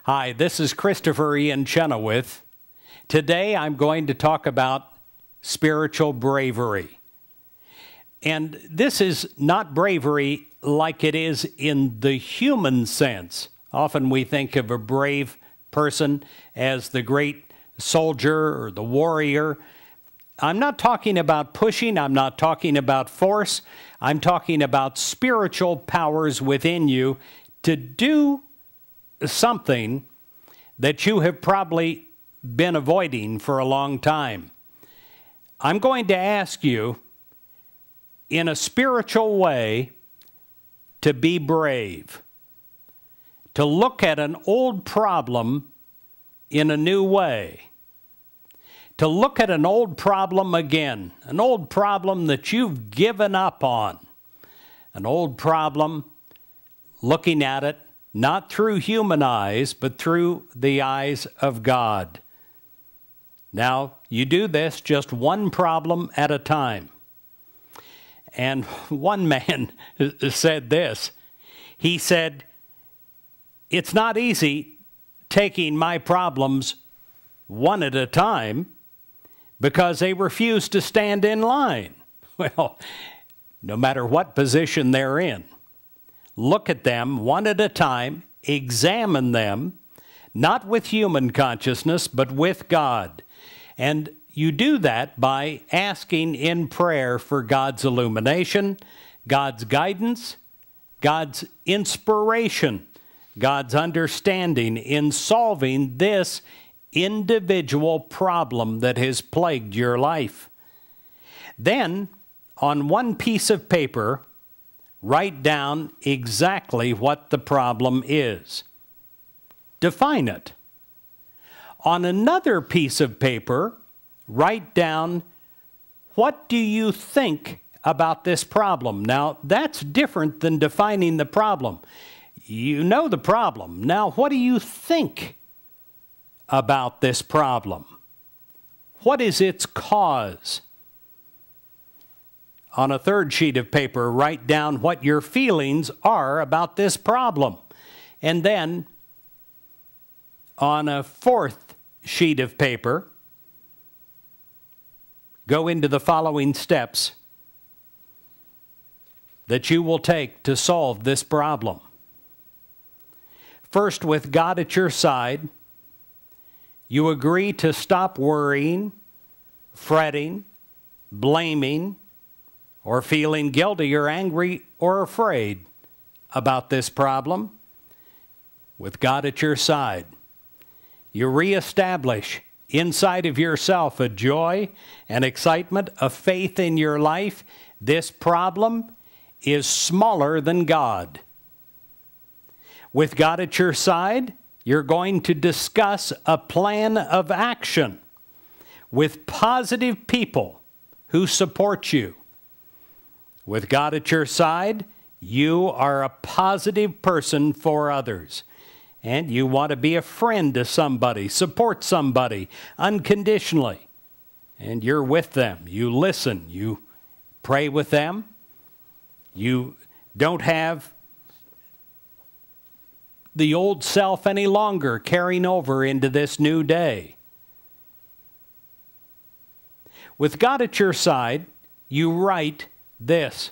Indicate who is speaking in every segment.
Speaker 1: Hi, this is Christopher Ian Chenoweth. Today I'm going to talk about spiritual bravery. And this is not bravery like it is in the human sense. Often we think of a brave person as the great soldier or the warrior. I'm not talking about pushing, I'm not talking about force. I'm talking about spiritual powers within you to do something that you have probably been avoiding for a long time. I'm going to ask you, in a spiritual way, to be brave, to look at an old problem in a new way, to look at an old problem again, an old problem that you've given up on, an old problem, looking at it not through human eyes, but through the eyes of God. Now, you do this just one problem at a time. And one man said this. He said, "It's not easy taking my problems one at a time because they refuse to stand in line." Well, no matter what position they're in, look at them one at a time, examine them, not with human consciousness, but with God. And you do that by asking in prayer for God's illumination, God's guidance, God's inspiration, God's understanding in solving this individual problem that has plagued your life. Then, on one piece of paper, write down exactly what the problem is. Define it. On another piece of paper, write down, what do you think about this problem? Now, that's different than defining the problem. You know the problem. Now, what do you think about this problem? What is its cause? On a third sheet of paper, write down what your feelings are about this problem. And then, on a fourth sheet of paper, go into the following steps that you will take to solve this problem. First, with God at your side, you agree to stop worrying, fretting, blaming, or feeling guilty or angry or afraid about this problem. With God at your side, you reestablish inside of yourself a joy and excitement, a faith in your life. This problem is smaller than God. With God at your side, you're going to discuss a plan of action with positive people who support you. With God at your side, you are a positive person for others. And you want to be a friend to somebody, support somebody unconditionally. And you're with them. You listen. You pray with them. You don't have the old self any longer carrying over into this new day. With God at your side, you write this: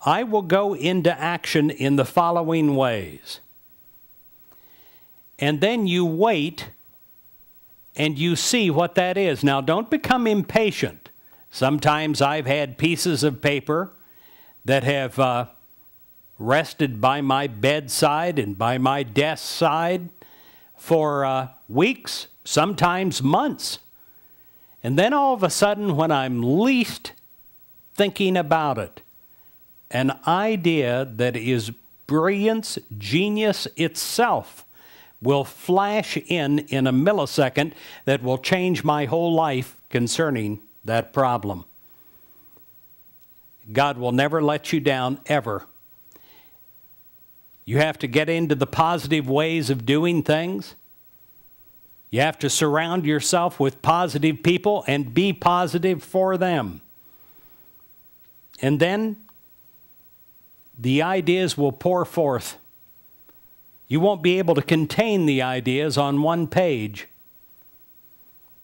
Speaker 1: I will go into action in the following ways. And then you wait and you see what that is. Now, don't become impatient. Sometimes I've had pieces of paper that have rested by my bedside and by my desk side for weeks, sometimes months. And then all of a sudden, when I'm least thinking about it, an idea that is brilliance, genius itself, will flash in a millisecond that will change my whole life concerning that problem. God will never let you down, ever. You have to get into the positive ways of doing things. You have to surround yourself with positive people and be positive for them. And then the ideas will pour forth. You won't be able to contain the ideas on one page.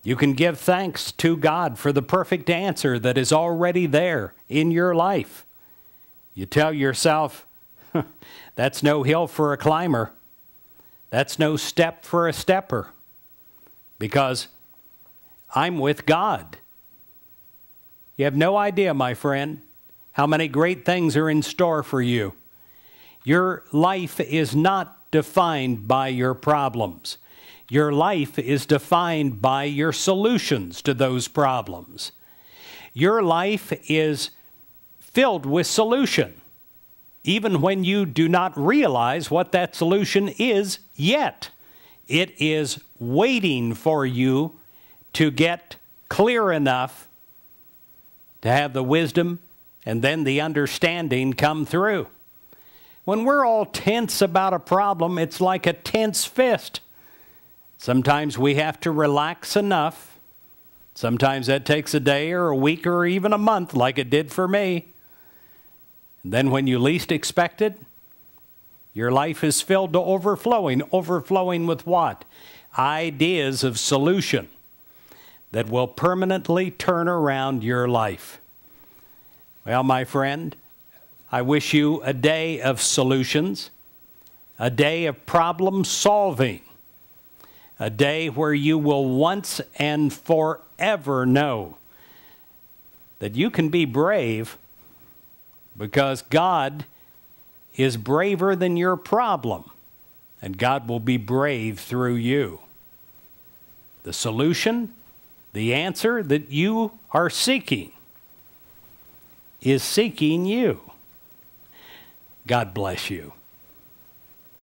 Speaker 1: You can give thanks to God for the perfect answer that is already there in your life. You tell yourself, that's no hill for a climber. That's no step for a stepper. Because I'm with God. You have no idea, my friend, how many great things are in store for you. Your life is not defined by your problems. Your life is defined by your solutions to those problems. Your life is filled with solution, even when you do not realize what that solution is yet. It is waiting for you to get clear enough to have the wisdom and then the understanding come through. When we're all tense about a problem, it's like a tense fist. Sometimes we have to relax enough. Sometimes that takes a day or a week or even a month, like it did for me. And then when you least expect it, your life is filled to overflowing. Overflowing with what? Ideas of solution that will permanently turn around your life. Well, my friend, I wish you a day of solutions, a day of problem solving, a day where you will once and forever know that you can be brave because God is braver than your problem, and God will be brave through you. The solution, the answer that you are seeking is seeking you. God bless you.